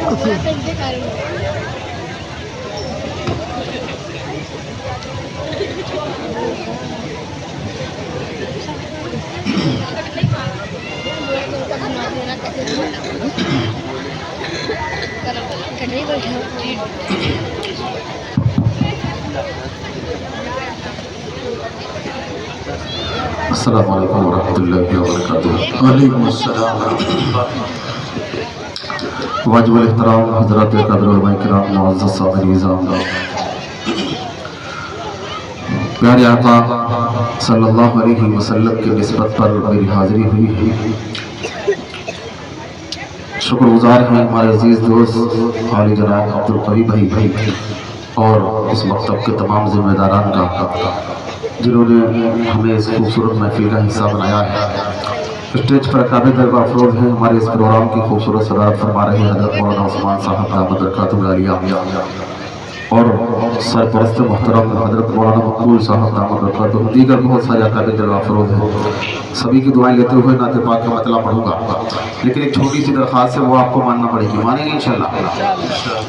السلام علیکم ورحمۃ اللہ وبرکاتہ۔ وعلیکم السلام ورحمۃ اللہ۔ واجب الاحترام حضرات قدر علماء کرام، معزز سامعین نظام، پیارے آقا صلی اللہ علیہ وسلم کی نسبت پر میری حاضری ہوئی ہے۔ شکر گزار ہیں ہمارے عزیز دوست عالی جناب عبدالقوی بھائی اور اس مکتب کے تمام ذمہ داران کا، جنہوں نے ہمیں اس خوبصورت محفل کا حصہ بنایا ہے۔ اسٹیج پر قابل درگاہ افروز ہیں ہمارے اس پروگرام کی خوبصورت صدارت فرما رہے ہیں حضرت مولانا عثمان صاحب دامت برکاتہ العالیہ، اور سرپرست محترم حضرت مولانا مقبول صاحب دامت برکاتہ، دیگر بہت سارے قابل درگاہ افروز ہیں۔ سبھی کی دعائیں لیتے ہوئے نعت پاک کا مطلع پڑھوں گا، لیکن ایک چھوٹی سی درخواست ہے، وہ آپ کو ماننا پڑے گی۔ مانیں گے انشاءاللہ؟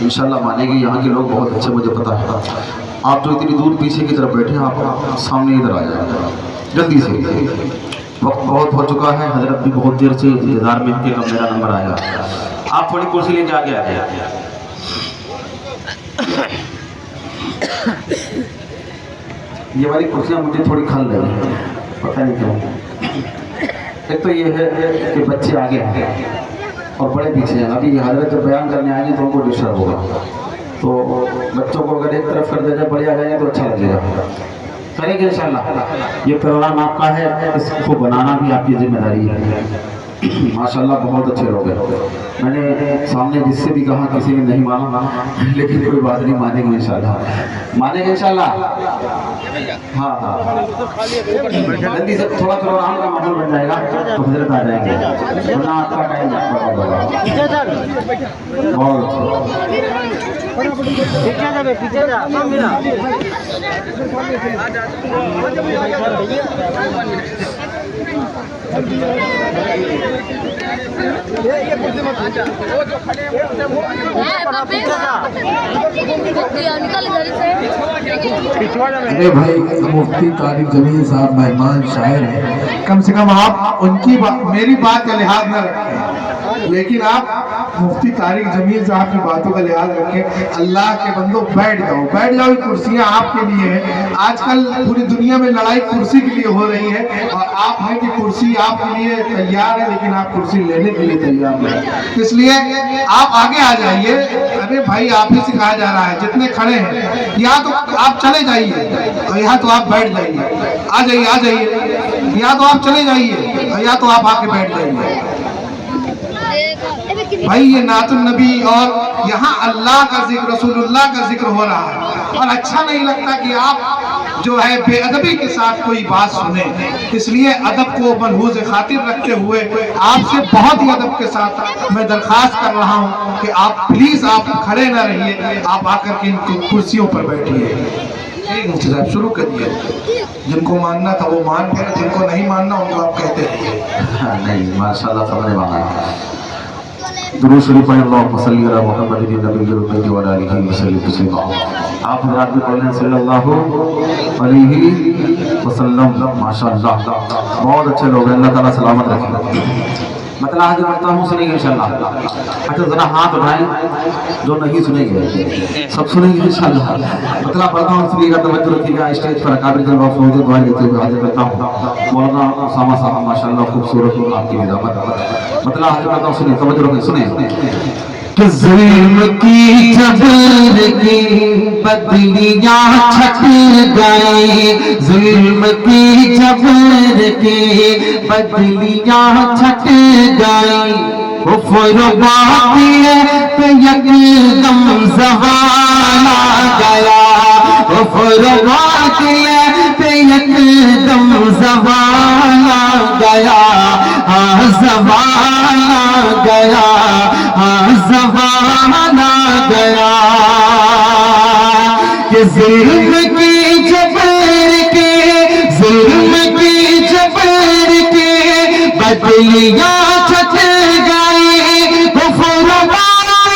انشاءاللہ مانیں گے۔ یہاں کے لوگ بہت اچھے، مجھے پتہ ہے۔ آپ تو اتنی دور پیچھے کی طرف بیٹھے ہیں، آپ سامنے ادھر آ جائیں جلدی سے، وقت بہت ہو چکا ہے، حضرت بھی بہت دیر سے انتظار میں ہیں کہ کب میرا نمبر آئے گا۔ آپ تھوڑی کرسی لے کے آگے آ جائیں۔ یہ والی کرسیاں مجھے تھوڑی کھل رہی ہیں، پتہ نہیں کیوں۔ ایک تو یہ ہے کہ بچے آگے ہیں اور بڑے پیچھے ہیں۔ ابھی حضرت جب بیان کرنے آئیں گے تو ان کو ڈسٹرب ہوگا، تو بچوں کو اگر ایک طرف کر دیا جائے، بڑے آ جائیں گے تو اچھا لگے گا۔ کریں گے انشاءاللہ۔ یہ پروگرام آپ کا ہے، اس کو بنانا بھی آپ کی ذمہ داری ہے۔ ماشاءاللہ بہت اچھے لوگ ہیں۔ میں نے سامنے جس سے بھی کہا، کسی نے نہیں مانا، لیکن کوئی بات نہیں، مانیں گے انشاءاللہ۔ مانیں گے انشاءاللہ۔ ہاں جلدی سے، تھوڑا پروگرام کا ماحول بن جائے گا تو حضرت آ جائیں گے، ورنہ آپ کا ٹائم بہت ارے بھائی، مفتی طارق جمیل صاحب مہمان شاعر ہیں، کم سے کم آپ ان کی میری بات کا لحاظ نہ رکھیں، لیکن آپ مفتی طارق جمیل صاحب کی باتوں کا لحاظ رکھیں۔ اللہ کے بندوں، بیٹھ جاؤ، کرسیاں آپ کے لیے ہیں۔ آج کل پوری دنیا میں لڑائی کرسی کے لیے ہو رہی ہے، اور آپ ہیں کہ کرسی آپ کے لیے تیار ہے، لیکن آپ کرسی لینے کے لیے تیار نہیں۔ اس لیے آپ آگے آ جائیے۔ ارے بھائی، آپ ہی سکھایا جا رہا ہے، جتنے کھڑے ہیں یا تو آپ چلے جائیے اور یا تو آپ بیٹھ جائیے۔ آ جائیے، یا تو آپ چلے جائیے اور یا تو آپ آ کے بیٹھ جائیے۔ بھائی یہ نعت النبی اور یہاں اللہ کا ذکر، رسول اللہ کا ذکر ہو رہا ہے، اور اچھا نہیں لگتا کہ آپ جو ہے بے ادبی کے ساتھ کوئی بات سنیں۔ اس لیے ادب کو ملحوظ خاطر رکھتے ہوئے آپ سے بہت ہی ادب کے ساتھ میں درخواست کر رہا ہوں کہ آپ پلیز آپ کھڑے نہ رہیے، آپ آ کر کے ان کرسیوں پر بیٹھیے۔ مفتی صاحب شروع کریے۔ جن کو ماننا تھا وہ مان گئے، جن کو نہیں ماننا ان کو آپ کہتے رہیے۔ نہیں، ماشاءاللہ سمجھ میں آیا۔ درود شریف پڑھیں، اللہم صلی علی محمد نبی الامی وعلی آلہ وصحبہ وسلم۔ آپ حضرات بھی پڑھ لیں صلی اللہ علیہ وسلم۔ ماشاءاللہ بہت اچھے لوگ ہیں، اللہ تعالیٰ سلامت رکھیں۔ مطلع حاضر کرتا ہوں، سنیں گے انشاءاللہ۔ اچھا ذرا ہاتھ اٹھائیں جو نہیں سنیں گے، سب سنیں گے انشاءاللہ۔ مطلع پڑھتا ہوں، سنیے گا، توجہ رکھیے گا۔ اسٹیج پر اکابر جلوہ افروز دعائیں لیتے ہوئے حاضر کرتا ہوں مولانا اسامہ صاحب، ماشاءاللہ خوبصورت آپ کی نظامت۔ مطلع حاضر کرتا ہوں، سنیں، توجہ رکھیں، سنیں۔ کہ ظلم کی جبر کی بدلیاں چھٹ گئی، ظلم کی جبر کی بدلیاں چھٹ گئی، کفر باقی پہ یکدم زوال آ گیا، کفر باقی پہ یکدم زوال آ گیا، زوال آ گیا، زوال آ گیا، کہ ظلم کی جبر کے، ظلم کی جبر کے بدلیاں چھٹ گئی، کفر باقی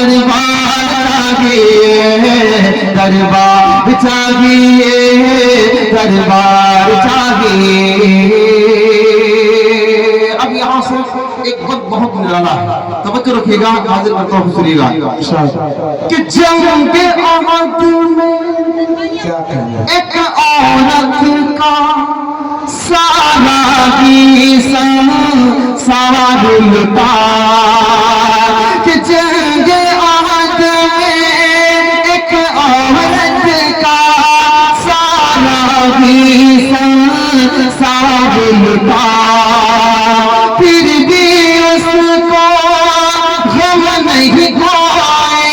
دربار چاہیے دربار چاہیے دربار چاہیے. اب یہاں سے ایک وقت بہت نرالا ہے, توجہ رکھیے گا, حاضر کرتا ہوں, سنیے گا کہ جنگ احد میں ایک عورت کا سارا ہی سنسار لٹا, کہ جنگ احد میں ایک عورت کا سارا ہی سنسار لٹا, پھر بھی اس کو غم نہیں گھائے,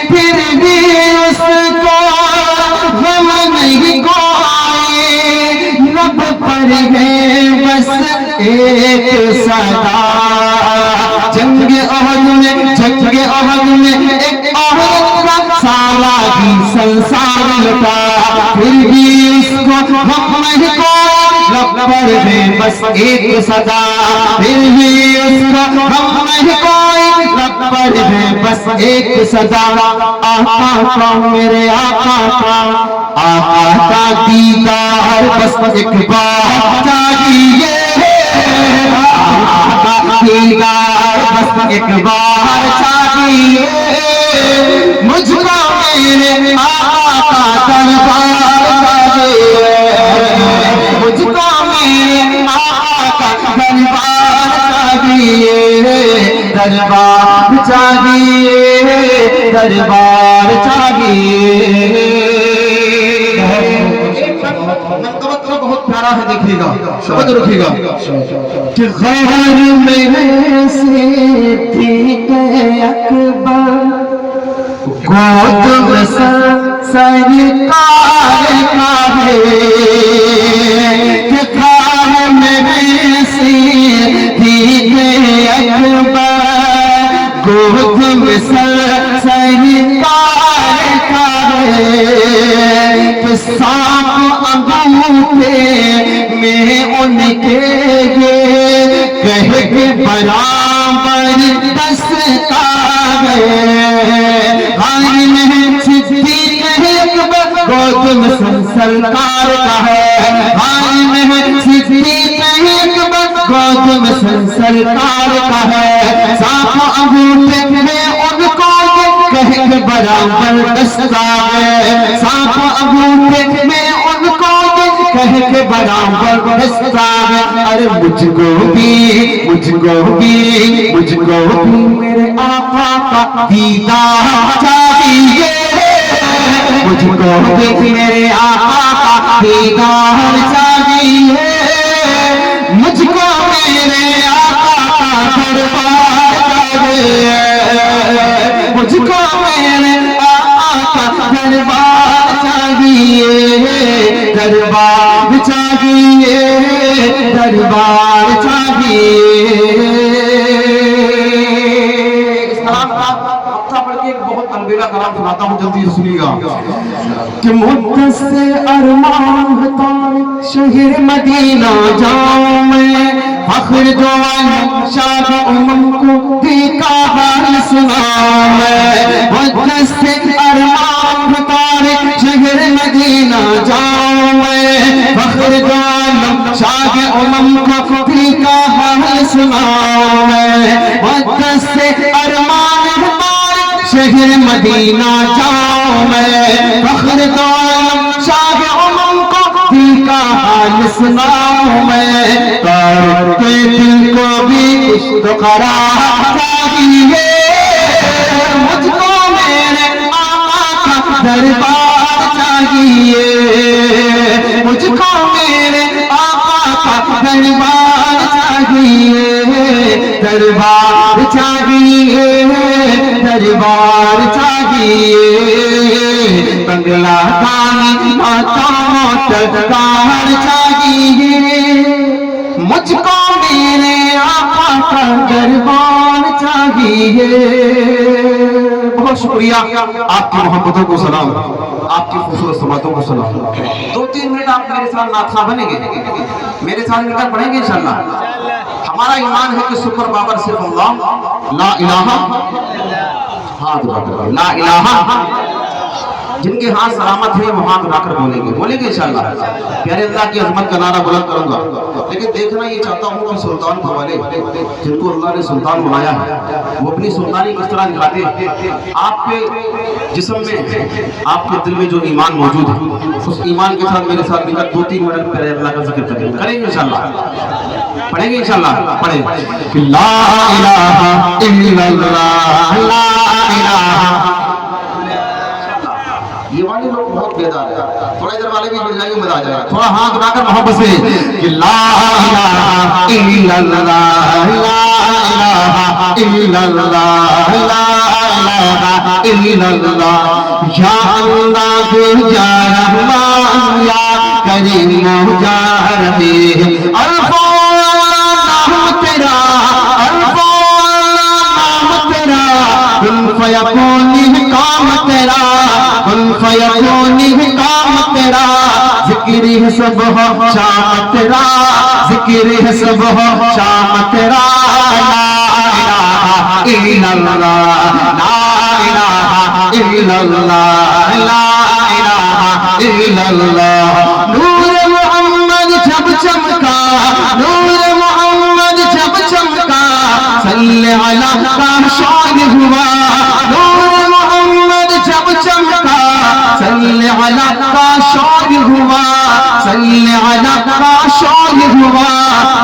پھر بھی اس کو غم نہیں گھائے, لب پر ہے بس ایک صدا. جنگ احد میں ایک عورت کا سارا ہی سنسار لٹا, پھر بھی اس کو غم نہیں گھائے, لب پر ہے بس ایک صدا. پھر بھی اس کو غم نہیں کوئی, لب پر ہے بس ایک صدا. آقا کا میرے آقا کا دیدار بس ایک بار چاہیے, آقا کا دیدار بس ایک بار چاہیے. مجھ کو میرے آقا کا دربار چاہیے, مجھ کو میرے آقا کا دربار چاہیے, دربار چاہیے دربار چاہیے. بہت پیارا ہے, دیکھیے گا, سمجھ رکھیے گا کہ غیر میں صدیق اکبر گود میں سرکار کا ہے, کہ غیر میں صدیق اکبر گود میں سرکار کا ہے, کہ سانپ انگوٹھے میں ان کے کہہ کے برابر دستار ہے. غار میں صدیق اکبر گود میں سرکار کا ہے, غار میں صدیق اکبر گود میں سرکار کا ہے. سانپ انگوٹھے میں ان کو کہہ کے برابر دستار ہے, سانپ انگوٹھے میں ان کو کہہ کے برابر دستار ہے. ارے مجھ کو بھی میرے آقا کا دیدار چاہیے, مجھ کو بھی میرے آقا کا دیدار چاہیے, مجھ کو میرے آقا کا دربار چاہیے, مجھ کو میرے آقا کا دربار چاہیے, دربار چاہیے دربار چاہیے. اس کلام کا مقطع پڑھ کے ایک بہت البیلا کلام سناتا ہوں, جلدی سے سنیے گا کہ مدثر ارمان ہوتا شہر مدینہ جاؤں میں, فخر جو شاد امم کو بھی کا حال سناؤں میں. مدثر ارمان ہوتا شہر مدینہ جاؤں میں, فخر جو شاد امم کو بھی کا حال سناؤں میں. مدثر ارمان ہوتا شہر مدینہ جاؤں میں, فخر جو شاد امم کو بھی کا حال سناؤں میں. کار کے دل کو بھی عشق قرار چاہیے, مجھ کو میرے آقا کا دربار چاہیے, مجھ کو میرے آقا کا دربار چاہیے, دربار چاہیے دربار چاہیے. بنگلہ دانی ماتا موتدار چاہیے, مجھ کو میرے آقا کا دربار چاہیے. بہت شکریہ, آپ کی محبتوں کو سلام, آپ کی خوبصورت سماعتوں کو سلام. 2-3 منٹ آپ میرے ساتھ نعت خواں بنیں گے, میرے ساتھ مل کر پڑھیں گے انشاءاللہ. ہمارا ایمان ہے کہ سپر پاور صرف اللہ لا الہ ہاتھ اٹھا کر لا الہ، جن کے ہاتھ سلامت ہیں وہ ہاتھ اٹھا کر بولیں گے انشاءاللہ۔ پیارے اللہ کی عظمت کا نعرہ بلند کروں گا، لیکن دیکھنا یہ چاہتا ہوں کہ سلطان بھوالے جن کو اللہ نے سلطان بنایا ہے وہ اپنی سلطانی کس طرح دکھاتے ہیں۔ آپ کے جسم میں، آپ کے دل میں جو ایمان موجود ہے، اس ایمان کے ساتھ میرے ساتھ مل کر 2-3 منٹ پیارے اللہ کا ذکر کریں گے انشاءاللہ، پڑھیں گے انشاءاللہ، پڑھیں لا الہ الا اللہ لا الہ۔ یہ والے لوگ بہت بیدار ہیں، تھوڑا ادھر والے بھی بڑھ جائیں گے، مزہ آ جائے گا، تھوڑا ہاتھ اٹھا کر محبت سے کہ لا الہ الا اللہ لا الہ الا اللہ لا الہ الا اللہ، یا اللہ یا رحمان یا کریم یا رحیم، نام تیرا نام تیرا، کن فیکون کام تیرا، کن فیکون کام تیرا، ذکر ہے صبح شام تیرا، ذکر ہے صبح شام تیرا، لا الہ الا اللہ لا الہ الا اللہ لا الہ الا اللہ۔ نور محمد جب چمکا، نور محمد جب چمکا، صلی علی کا شان ہوا، نور محمد جب چمکا، صلی علی کا شان ہوا، صلی علی کا شان ہوا،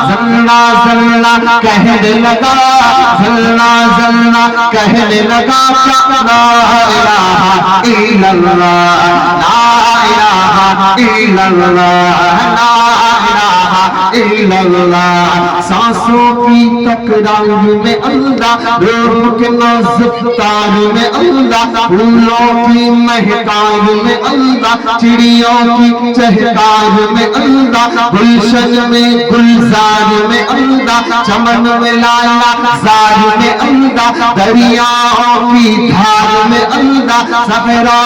ذرہ ذرہ کہنے لگا، ذرہ ذرہ کہنے لگا لا الہ الا اللہ لا الہ الا اللہ لا الہ الا اللہ۔ سانسوں کی تکرار میں اللہ، روح کے نازک تار میں اللہ، پھولوں کی مہکار میں اللہ، چڑیوں کی چہکار میں اللہ، گلشن میں گلزار میں اللہ، چمن میں لالا زار میں اللہ، دریاؤں کی دھار میں اللہ، صحرا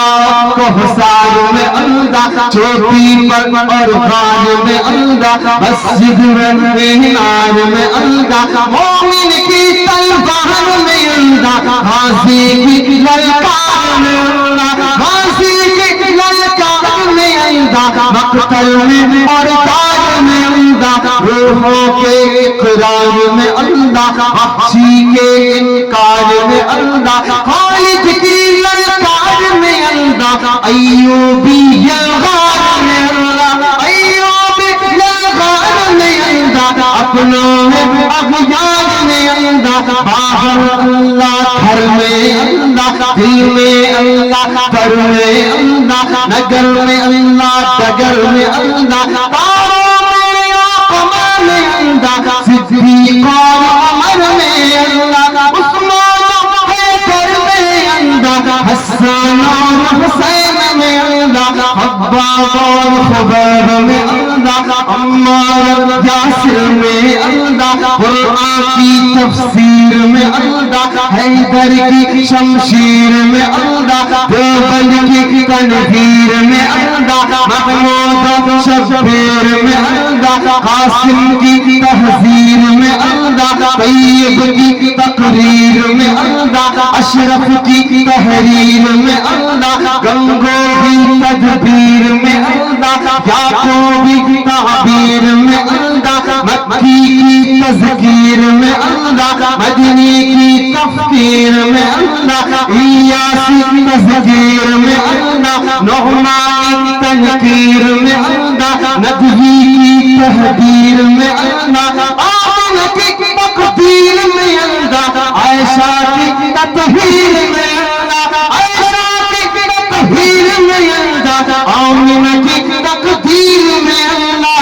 کوہسار میں اللہ، چوٹی پر اور غار میں اللہ، مسجد میں مینار میں اللہ، مومن کی تلوار میں اللہ، غازی کی للکار میں اللہ، غازی کی للکار میں اللہ، مقتل میں اور تار میں اللہ، روحوں کے اقرار میں اللہ، وحشی کے انکار میں اللہ، خالد کی للکار میں اللہ، ایوبی یلغار میں اللہ، ایوبی یلغار میں اللہ، اپنوں میں اغیار میں اللہ، باہر اللہ گھر میں اللہ، دل میں اللہ در میں اللہ، نگر میں اللہ ڈگر میں اللہ، تاروں میں آقما میں اللہ، صدیق اور عمر میں اللہ، عثمان و حیدر میں اللہ، حسن اور حسین میں اللہ، حباب اور خبیب میں اللہ، عمار یاسر میں اللہ، قرآن کی تفسیر میں اللہ، حیدر کی شمشیر میں اللہ، دیوبند کی تنویر میں اللہ، محمود شبیر میں اللہ، قاسم کی تحذیر میں اللہ، طیب کی تقریر میں اللہ، اشرف کی تحریر میں اللہ، گنگوہی تدبیر میں اللہ، یعقوبی کی تعبیر میں اللہ، مکی کی تذکیر میں اللہ، مدنی کی تفکیر میں اللہ، ایاسی کی تذکیر میں اللہ، نعمانی تنکیر میں اللہ، ندوی کی تحبیر میں اللہ، آمنہ کی تقدیر میں اللہ، عائشہ کی تطہیر میں اللہ، عائشہ کی تطہیر میں اللہ، آمنہ کی تقدیر میں اللہ، لا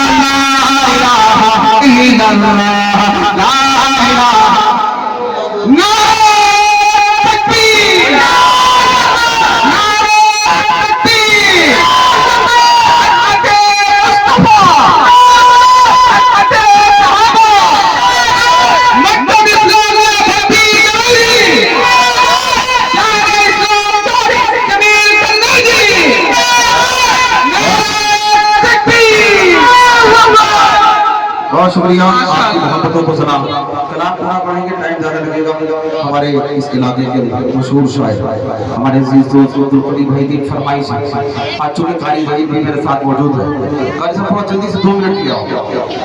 الہ الا اللہ لا الہ بہت شکریہ، آپ کی محبتوں کو سلام۔ کلام پورا پڑھیں گے، ٹائم زیادہ لگے گا، ہمارے اس علاقے کے مشہور شاعر ہمارے عزیز دوست عبدالقدیر بھائی کی فرمائش ہے. آج چونکہ قاری بھائی بھی میرے ساتھ موجود ہیں, قاری صاحب تھوڑا جلدی سے 2 منٹ لے آؤ.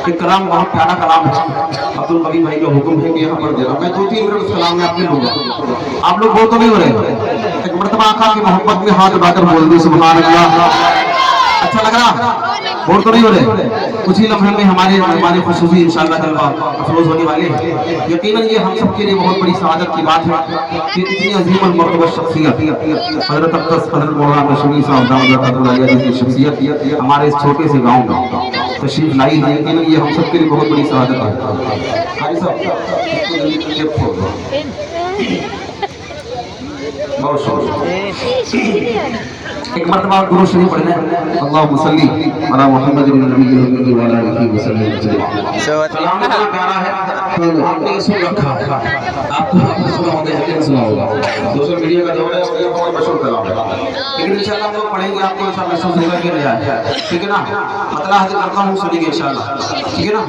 ایک کلام بہت پیارا کلام ہے, عبدالقدیر بھائی کا حکم ہے کہ یہاں پر دینا. میں 2-3 منٹ اس کلام میں آپ کے لوں گا. آپ لوگ بول تو نہیں ہو رہے؟ ایک مرتبہ آقا کی محبت میں ہاتھ اٹھا کر بول دی سبحان اللہ. اچھا لگ رہا؟ بول تو نہیں ہو رہے؟ کچھ ہی لمحے میں ہمارے مہمان خصوصی انشاءاللہ جلوہ افروز ہونے والے ہیں. یقیناً یہ ہم سب کے لیے بہت بڑی سعادت کی بات ہے کہ اتنی عظیم المرتبہ شخصیت حضرت اقدس حضرت مولانا کشمیری صاحب دامت برکاتہ العالیہ کی شخصیت ہمارے اس چھوٹے سے گاؤں میں تشریف لائی ہے. یقیناً یہ ہم سب کے لیے بہت بڑی سعادت ہے. قاری صاحب بہت شکریہ. ایک مرتبہ درود شریف پڑھ لیں. اللہم صلی علی محمد النبی وعلی آلہ وسلم. کلام اتنا پیارا ہے آپ نے سن رکھا ہے, آپ کو سنا ہوگا یقین سنا ہوگا. سوشل میڈیا کا دور ہے اور یہ بہت مشہور کلام ہے, لیکن انشاءاللہ ہم لوگ پڑھیں گے آپ کو ایسا محسوس ہوگا کہ نیا ہے. ٹھیک ہے نا؟ مطلع حاضر کرتا ہوں, سنیں گے انشاءاللہ. ٹھیک ہے نا؟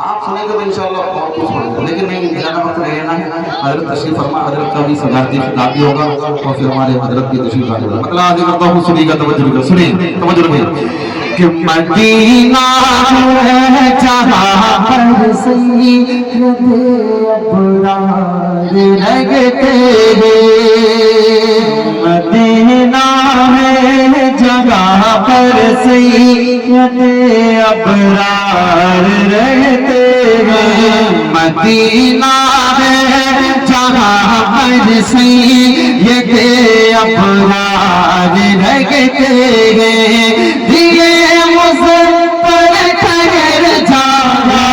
آپ سنیں گے تو انشاءاللہ بہت کچھ پڑھیں گے, لیکن نہیں زیادہ وقت نہیں لینا ہے. حضرت تشریف فرما, حضرت کا بھی سجاتی خطاب بھی ہوگا اور پھر ہمارے حضرت کی تشریف لانے ہوگا. مطلب آج کرتا ہوں, سنیے گا, توجہ سنیں, توجہ رکھیں. کہ مدینہ ہے جہاں پر سید ابرار رہتے ہیں. مدینہ ہے جگہ پر سید ابرار رہتے ہیں. مدینہ ہے جہاں پر سید ابرار رہتے ہیں. دیے مزدر ٹھہر جانا,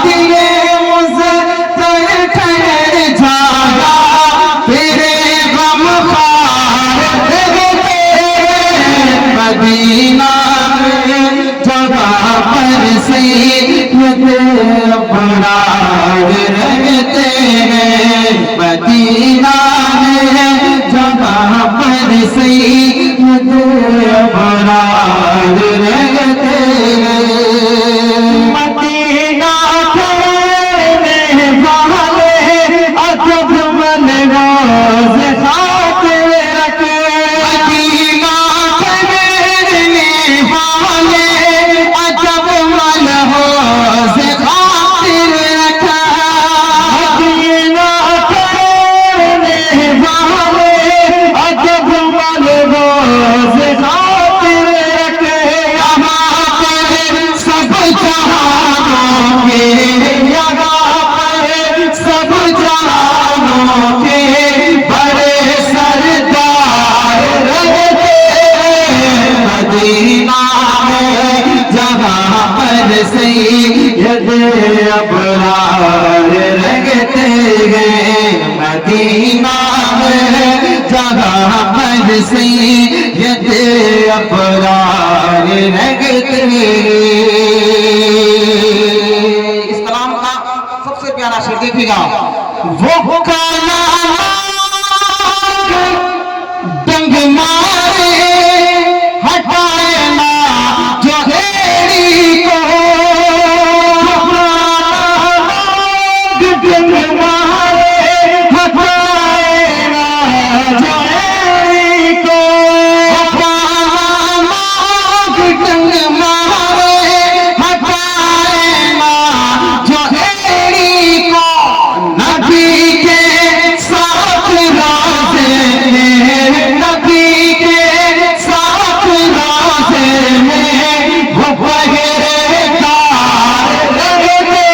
دیے مزدر ٹھہر جانا, تیرے غم خار رہتے ہیں. مدینہ جگہ پر سید ابرار رہتے ہیں. مدینہ جگہ پر سید ابرار رہتے ہیں. مدینہ ٹھہرنے والے ادب من روز خاطر رکھے. مدینہ ٹھہرنے والے ادب من روز خاطر رکھے. مدینہ ٹھہرنے والے ادب من روز خاطر رکھے. یہاں پر سب جہانوں کے, یہاں پر سب جہانوں کے بڑے سردار رہتے ہیں. مدینہ ہے جہاں پر سید ابرار رہتے ہیں. مدینہ ہے جہاں پر سید ابرار رہتے ہیں. اس کلام کا سب سے پیارا شعر دیکھیے گا. وہ کالا ڈنگ مارے ہٹائے نا جو ہیڑی کو. ڈنگ مارے ہٹائے نا جو ہیڑی کو. ڈنگ مارے ہٹائے نا جو ہیڑی کو. نبی کے ساتھ راستے میں, نبی کے ساتھ راستے میں وہ پہریدار رہتے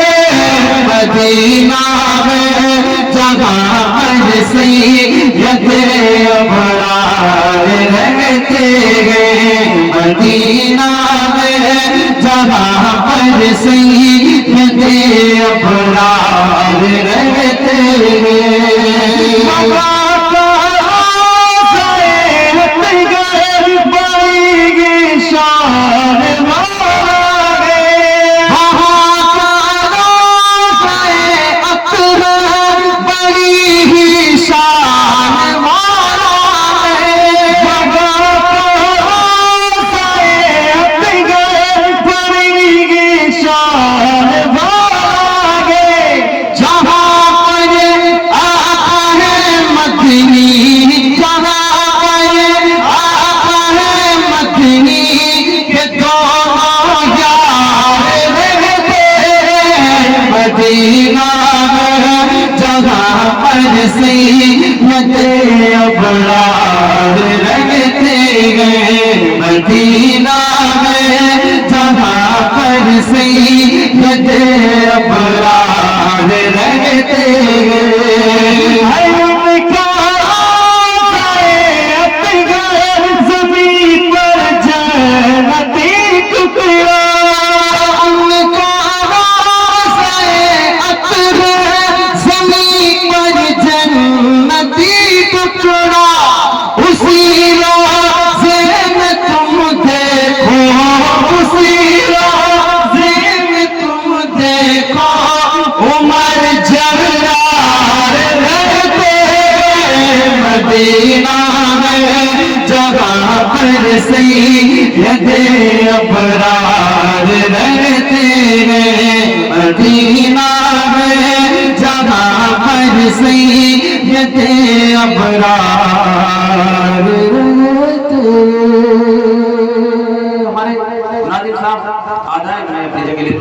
ہیں. مدینہ میں جگہ پر سید ابرار رہتے ہیں. مدینہ میں جگہ پر سید ابرار رہتے ہیں. بڑی گی شان بڑی ہی شان مارا ہے. مدینہ ہے جہاں پر سید ابرار رہتے ہیں، مدینہ ہے جہاں پر سید ابرار رہتے ہیں۔ مدینہ ہے جہاں پر سید ابرار رہتے ہیں، مدینہ ہے جہاں پر سید ابرار رہتے ہیں۔ ہمارے ناظم صاحب آ جائیں، میں اپنی جگہ لے لوں۔